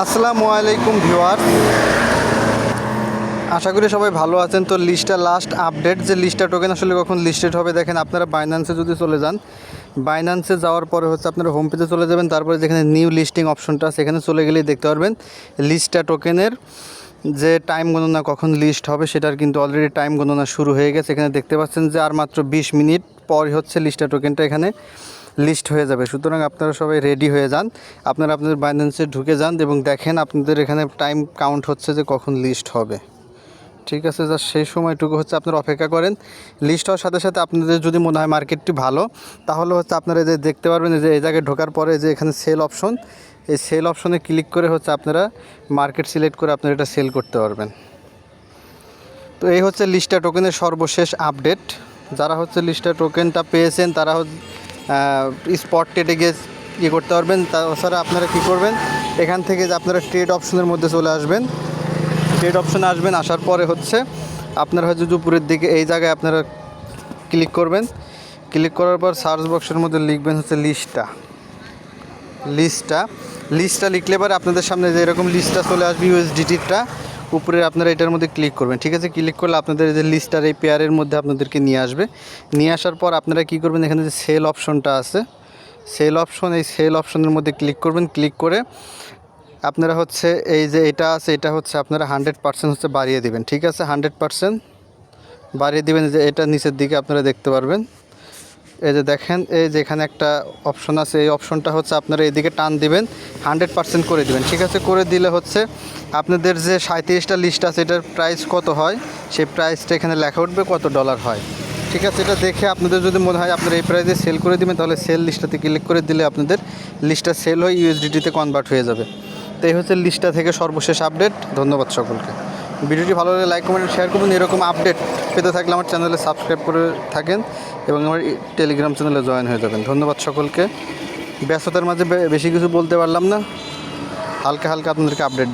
আসসালামু আলাইকুম ভিউয়ার্স, আশা করি সবাই ভালো আছেন। তো লিস্টটা লাস্ট আপডেট যে লিস্টটা টোকেন আসলে কখন লিস্টেড হবে দেখেন। আপনারা বাইন্যান্সে যদি চলে যান, বাইন্যান্সে যাওয়ার পরে হচ্ছে আপনারা হোম পেজে চলে যাবেন, তারপরে যেখানে নিউ লিস্টিং অপশনটা সেখানে চলে গেলেই দেখতে পারবেন লিস্টটা টোকেনের যে টাইম গণনা কখন লিস্ট হবে সেটার কিন্তু অলরেডি টাইম গণনা শুরু হয়ে গেছে। এখানে দেখতে পাচ্ছেন যে আর মাত্র 20 মিনিট পরই হচ্ছে লিস্টটা টোকেনটা এখানে লিস্ট হয়ে যাবে। সুতরাং আপনারা সবাই রেডি হয়ে যান, আপনারা আপনাদের বাইন্যান্সে ঢুকে যান এবং দেখেন আপনাদের এখানে টাইম কাউন্ট হচ্ছে যে কখন লিস্ট হবে। ঠিক আছে, জাস্ট সেই সময়টুকু হচ্ছে আপনারা অপেক্ষা করেন। লিস্ট হওয়ার সাথে সাথে আপনাদের যদি মনে হয় মার্কেটটি ভালো, তাহলে হচ্ছে আপনারা যে দেখতে পারবেন যে এই জায়গায় ঢোকার পরে যে এখানে সেল অপশন, এই সেল অপশনে ক্লিক করে হচ্ছে আপনারা মার্কেট সিলেক্ট করে আপনারা এটা সেল করতে পারবেন। তো এই হচ্ছে লিস্টটা টোকেনের সর্বশেষ আপডেট। যারা হচ্ছে লিস্টটা টোকেনটা পেয়েছেন তারা স্পট ট্রেডে গিয়ে করতে পারবেন। তাছাড়া আপনারা কী করবেন, এখান থেকে যে আপনারা ট্রেড অপশনের মধ্যে চলে আসবেন। ট্রেড অপশনে আসবেন, আসার পরে হচ্ছে আপনারা হচ্ছে উপরের দিকে এই জায়গায় আপনারা ক্লিক করবেন। ক্লিক করার পর সার্চ বক্সের মধ্যে লিখবেন হচ্ছে লিস্টটা লিখলে পরে আপনাদের সামনে যে এরকম লিস্টটা চলে আসবে ইউএসডিটিটা উপরে। আপনারা এটার মধ্যে ক্লিক করবেন। ঠিক আছে, ক্লিক করলে আপনাদের যে লিস্টটার এই পেয়ারের মধ্যে আপনাদেরকে নিয়ে আসবে। নিয়ে আসার পর আপনারা কী করবেন, এখানে যে সেল অপশনটা আছে, সেল অপশন, এই সেল অপশনের মধ্যে ক্লিক করবেন। ক্লিক করে আপনারা হচ্ছে এই যে এটা আছে, এটা হচ্ছে আপনারা 100% হচ্ছে বাড়িয়ে দেবেন। ঠিক আছে, 100% বাড়িয়ে দেবেন। যে এটা নিচের দিকে আপনারা দেখতে পারবেন, এই যে দেখেন, এই যে এখানে একটা অপশন আছে, এই অপশনটা হচ্ছে আপনারা এদিকে টান দিবেন, 100% করে দিবেন। ঠিক আছে, করে দিলে হচ্ছে আপনাদের যে 37টা লিস্ট আছে এটার প্রাইস কত হয় সেই প্রাইসটা এখানে লেখা উঠবে, কত ডলার হয়। ঠিক আছে, এটা দেখে আপনাদের যদি মনে হয় আপনারা এই প্রাইসে সেল করে দিবেন, তাহলে সেল লিস্টটাতে ক্লিক করে দিলে আপনাদের লিস্টটা সেল হয়ে ইউএসডিটিতে কনভার্ট হয়ে যাবে। তো এই হচ্ছে লিস্টটা থেকে সর্বশেষ আপডেট। ধন্যবাদ সকলকে। ভিডিওটি ভালো লাগলে লাইক, কমেন্ট, শেয়ার করবেন। এরকম আপডেট পেতে থাকলে আমার চ্যানেলে সাবস্ক্রাইব করে থাকেন এবং আমার টেলিগ্রাম চ্যানেলে জয়েন হয়ে যাবেন। ধন্যবাদ সকলকে। ব্যস্ততার মাঝে বেশি কিছু বলতে পারলাম না, হালকা হালকা আপনাদেরকে আপডেট